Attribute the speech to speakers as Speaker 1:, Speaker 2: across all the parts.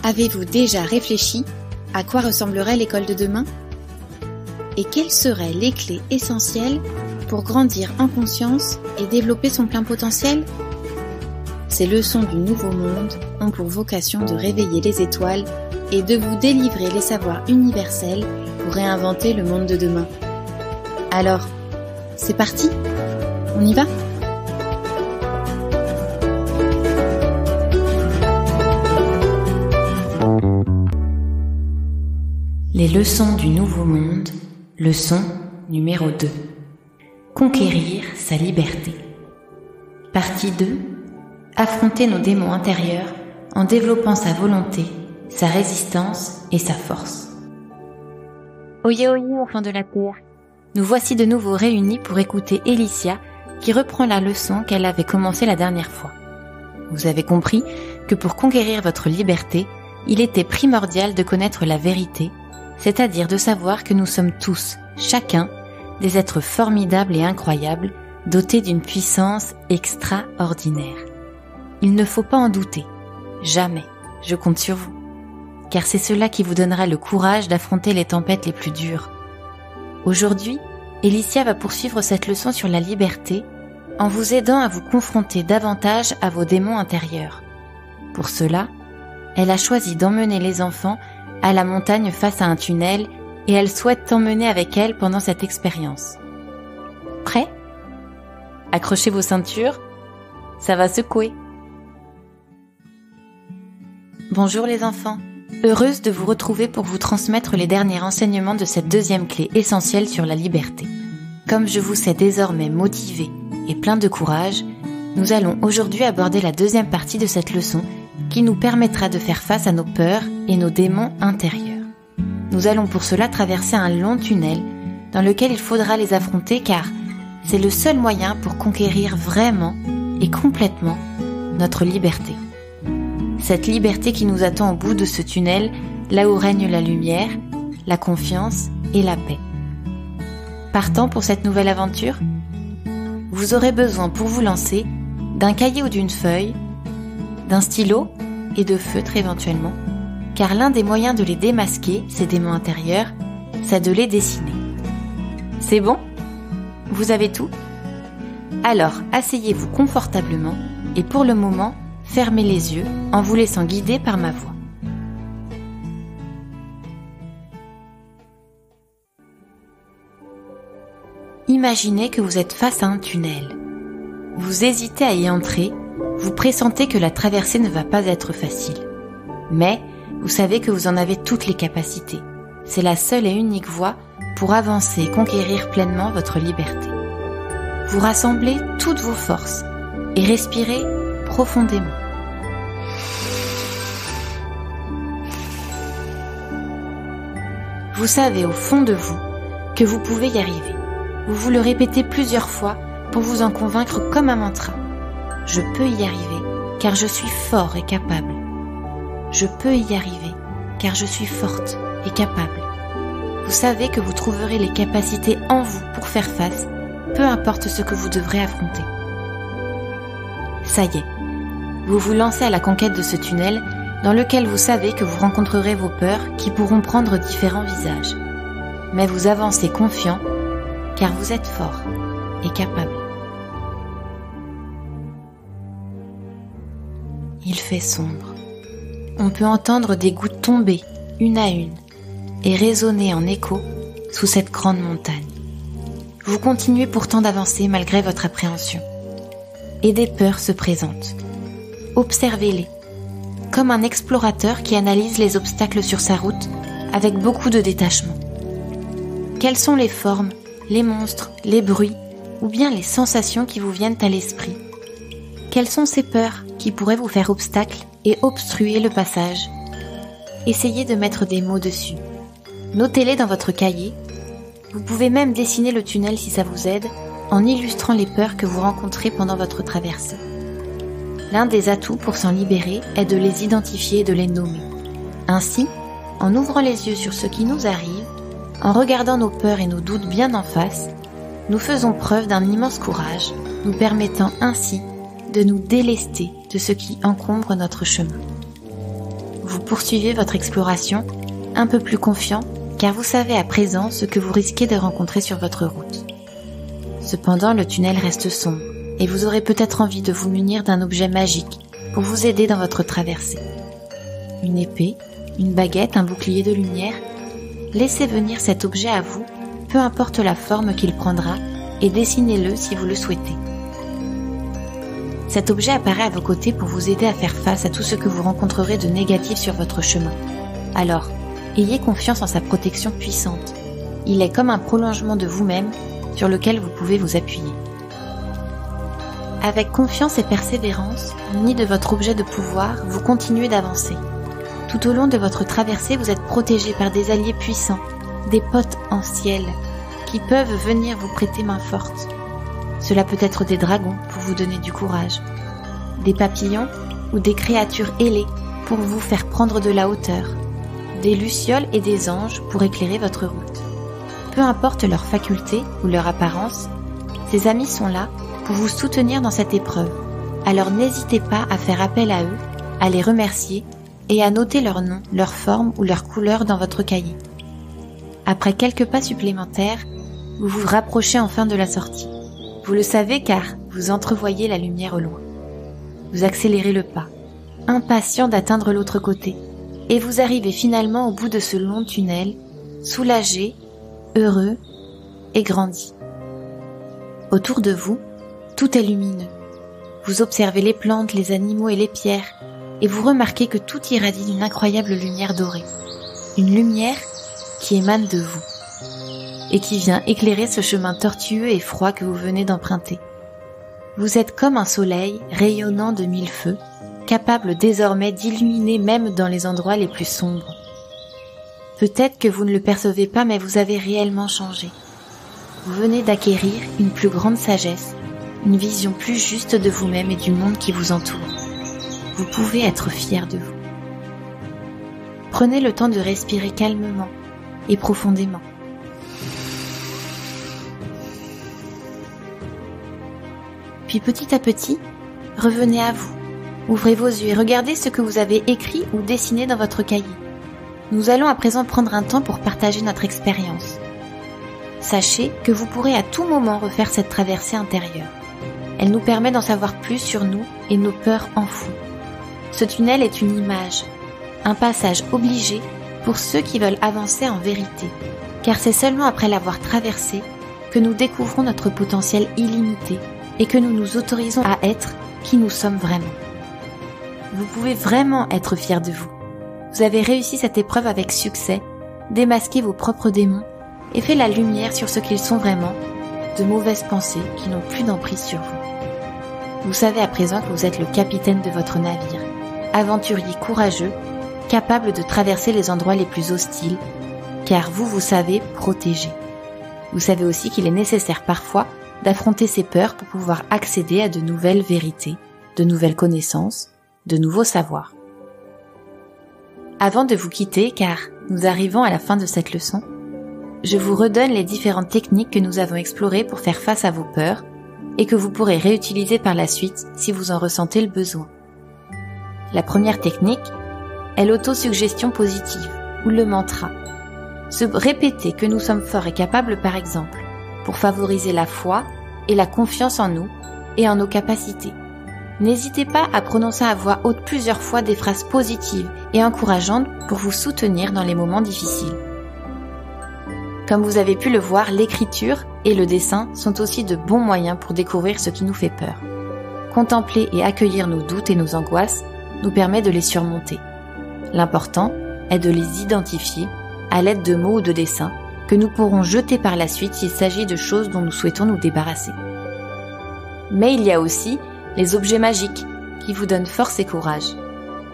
Speaker 1: Avez-vous déjà réfléchi à quoi ressemblerait l'école de demain? Et quelles seraient les clés essentielles pour grandir en conscience et développer son plein potentiel? Ces leçons du nouveau monde ont pour vocation de réveiller les étoiles et de vous délivrer les savoirs universels pour réinventer le monde de demain. Alors, c'est parti? On y va?
Speaker 2: Les leçons du nouveau monde, leçon numéro 2. Conquérir sa liberté. Partie 2. Affronter nos démons intérieurs en développant sa volonté, sa résistance et sa force. Oyez, oyez, enfants de la Terre. Nous voici de nouveau réunis pour écouter Alicia qui reprend la leçon qu'elle avait commencée la dernière fois. Vous avez compris que pour conquérir votre liberté, il était primordial de connaître la vérité, c'est-à-dire de savoir que nous sommes tous, chacun, des êtres formidables et incroyables, dotés d'une puissance extraordinaire. Il ne faut pas en douter. Jamais. Je compte sur vous. Car c'est cela qui vous donnera le courage d'affronter les tempêtes les plus dures. Aujourd'hui, Alicia va poursuivre cette leçon sur la liberté en vous aidant à vous confronter davantage à vos démons intérieurs. Pour cela, elle a choisi d'emmener les enfants à la montagne face à un tunnel et elle souhaite t'emmener avec elle pendant cette expérience. Prêts? Accrochez vos ceintures, ça va secouer. Bonjour les enfants, heureuse de vous retrouver pour vous transmettre les derniers renseignements de cette deuxième clé essentielle sur la liberté. Comme je vous sais désormais motivé et plein de courage, nous allons aujourd'hui aborder la deuxième partie de cette leçon qui nous permettra de faire face à nos peurs et nos démons intérieurs. Nous allons pour cela traverser un long tunnel dans lequel il faudra les affronter car c'est le seul moyen pour conquérir vraiment et complètement notre liberté. Cette liberté qui nous attend au bout de ce tunnel, là où règne la lumière, la confiance et la paix. Partant pour cette nouvelle aventure? Vous aurez besoin pour vous lancer d'un cahier ou d'une feuille, d'un stylo et de feutre éventuellement, car l'un des moyens de les démasquer, ces démons intérieurs, c'est de les dessiner. C'est bon? Vous avez tout? Alors, asseyez-vous confortablement et pour le moment, fermez les yeux en vous laissant guider par ma voix. Imaginez que vous êtes face à un tunnel. Vous hésitez à y entrer, vous pressentez que la traversée ne va pas être facile. Mais vous savez que vous en avez toutes les capacités. C'est la seule et unique voie pour avancer et conquérir pleinement votre liberté. Vous rassemblez toutes vos forces et respirez profondément. Vous savez au fond de vous que vous pouvez y arriver. Vous vous le répétez plusieurs fois pour vous en convaincre comme un mantra. Je peux y arriver car je suis fort et capable. Je peux y arriver car je suis forte et capable. Vous savez que vous trouverez les capacités en vous pour faire face, peu importe ce que vous devrez affronter. Ça y est, vous vous lancez à la conquête de ce tunnel dans lequel vous savez que vous rencontrerez vos peurs qui pourront prendre différents visages. Mais vous avancez confiant car vous êtes fort et capable. Il fait sombre. On peut entendre des gouttes tomber, une à une, et résonner en écho sous cette grande montagne. Vous continuez pourtant d'avancer malgré votre appréhension. Et des peurs se présentent. Observez-les, comme un explorateur qui analyse les obstacles sur sa route avec beaucoup de détachement. Quelles sont les formes, les monstres, les bruits ou bien les sensations qui vous viennent à l'esprit? Quelles sont ces peurs qui pourraient vous faire obstacle et obstruer le passage? Essayez de mettre des mots dessus. Notez-les dans votre cahier. Vous pouvez même dessiner le tunnel si ça vous aide, en illustrant les peurs que vous rencontrez pendant votre traversée. L'un des atouts pour s'en libérer est de les identifier et de les nommer. Ainsi, en ouvrant les yeux sur ce qui nous arrive, en regardant nos peurs et nos doutes bien en face, nous faisons preuve d'un immense courage, nous permettant ainsi de nous délester de ce qui encombre notre chemin. vous poursuivez votre exploration un peu plus confiant car vous savez à présent ce que vous risquez de rencontrer sur votre route. Cependant, le tunnel reste sombre et vous aurez peut-être envie de vous munir d'un objet magique pour vous aider dans votre traversée. Une épée, une baguette, un bouclier de lumière, laissez venir cet objet à vous, peu importe la forme qu'il prendra, et dessinez-le si vous le souhaitez. Cet objet apparaît à vos côtés pour vous aider à faire face à tout ce que vous rencontrerez de négatif sur votre chemin. Alors, ayez confiance en sa protection puissante. Il est comme un prolongement de vous-même sur lequel vous pouvez vous appuyer. Avec confiance et persévérance, muni de votre objet de pouvoir, vous continuez d'avancer. Tout au long de votre traversée, vous êtes protégé par des alliés puissants, des potentiels, qui peuvent venir vous prêter main forte. Cela peut être des dragons pour vous donner du courage, des papillons ou des créatures ailées pour vous faire prendre de la hauteur, des lucioles et des anges pour éclairer votre route. Peu importe leur faculté ou leur apparence, ces amis sont là pour vous soutenir dans cette épreuve. Alors n'hésitez pas à faire appel à eux, à les remercier et à noter leur nom, leur forme ou leur couleur dans votre cahier. Après quelques pas supplémentaires, vous vous rapprochez enfin de la sortie. Vous le savez car vous entrevoyez la lumière au loin. Vous accélérez le pas, impatient d'atteindre l'autre côté, et vous arrivez finalement au bout de ce long tunnel, soulagé, heureux et grandi. Autour de vous, tout est lumineux. Vous observez les plantes, les animaux et les pierres, et vous remarquez que tout irradie d'une incroyable lumière dorée. Une lumière qui émane de vous, et qui vient éclairer ce chemin tortueux et froid que vous venez d'emprunter. Vous êtes comme un soleil rayonnant de mille feux, capable désormais d'illuminer même dans les endroits les plus sombres. Peut-être que vous ne le percevez pas, mais vous avez réellement changé. Vous venez d'acquérir une plus grande sagesse, une vision plus juste de vous-même et du monde qui vous entoure. Vous pouvez être fier de vous. Prenez le temps de respirer calmement et profondément. Puis petit à petit, revenez à vous. Ouvrez vos yeux et regardez ce que vous avez écrit ou dessiné dans votre cahier. Nous allons à présent prendre un temps pour partager notre expérience. Sachez que vous pourrez à tout moment refaire cette traversée intérieure. Elle nous permet d'en savoir plus sur nous et nos peurs enfouies. Ce tunnel est une image, un passage obligé pour ceux qui veulent avancer en vérité, car c'est seulement après l'avoir traversé que nous découvrons notre potentiel illimité et que nous nous autorisons à être qui nous sommes vraiment. Vous pouvez vraiment être fiers de vous. Vous avez réussi cette épreuve avec succès, démasqué vos propres démons et fait la lumière sur ce qu'ils sont vraiment, de mauvaises pensées qui n'ont plus d'emprise sur vous. Vous savez à présent que vous êtes le capitaine de votre navire, aventurier courageux, capable de traverser les endroits les plus hostiles, car vous savez protéger. Vous savez aussi qu'il est nécessaire parfois d'affronter ses peurs pour pouvoir accéder à de nouvelles vérités, de nouvelles connaissances, de nouveaux savoirs. Avant de vous quitter, car nous arrivons à la fin de cette leçon, je vous redonne les différentes techniques que nous avons explorées pour faire face à vos peurs et que vous pourrez réutiliser par la suite si vous en ressentez le besoin. La première technique est l'autosuggestion positive ou le mantra. Se répéter que nous sommes forts et capables par exemple, pour favoriser la foi et la confiance en nous et en nos capacités. N'hésitez pas à prononcer à voix haute plusieurs fois des phrases positives et encourageantes pour vous soutenir dans les moments difficiles. Comme vous avez pu le voir, l'écriture et le dessin sont aussi de bons moyens pour découvrir ce qui nous fait peur. Contempler et accueillir nos doutes et nos angoisses nous permet de les surmonter. L'important est de les identifier à l'aide de mots ou de dessins que nous pourrons jeter par la suite s'il s'agit de choses dont nous souhaitons nous débarrasser. Mais il y a aussi les objets magiques qui vous donnent force et courage.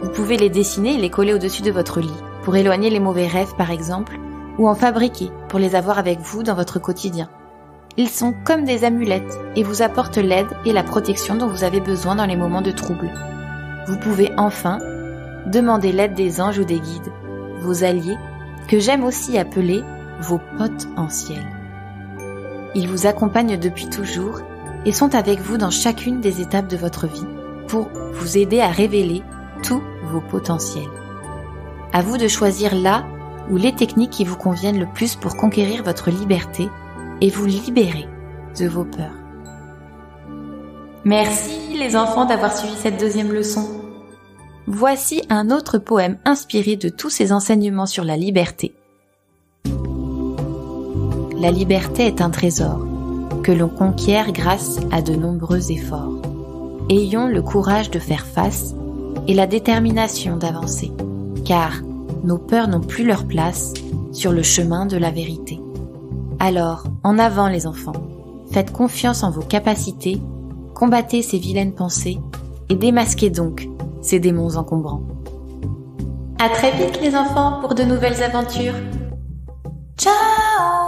Speaker 2: Vous pouvez les dessiner et les coller au-dessus de votre lit pour éloigner les mauvais rêves par exemple, ou en fabriquer pour les avoir avec vous dans votre quotidien. Ils sont comme des amulettes et vous apportent l'aide et la protection dont vous avez besoin dans les moments de trouble. Vous pouvez enfin demander l'aide des anges ou des guides, vos alliés, que j'aime aussi appeler vos potentiels. Ils vous accompagnent depuis toujours et sont avec vous dans chacune des étapes de votre vie pour vous aider à révéler tous vos potentiels. À vous de choisir là ou les techniques qui vous conviennent le plus pour conquérir votre liberté et vous libérer de vos peurs. Merci les enfants d'avoir suivi cette deuxième leçon. Voici un autre poème inspiré de tous ces enseignements sur la liberté. La liberté est un trésor que l'on conquiert grâce à de nombreux efforts. Ayons le courage de faire face et la détermination d'avancer, car nos peurs n'ont plus leur place sur le chemin de la vérité. Alors, en avant les enfants, faites confiance en vos capacités, combattez ces vilaines pensées et démasquez donc ces démons encombrants. À très vite les enfants pour de nouvelles aventures. Ciao!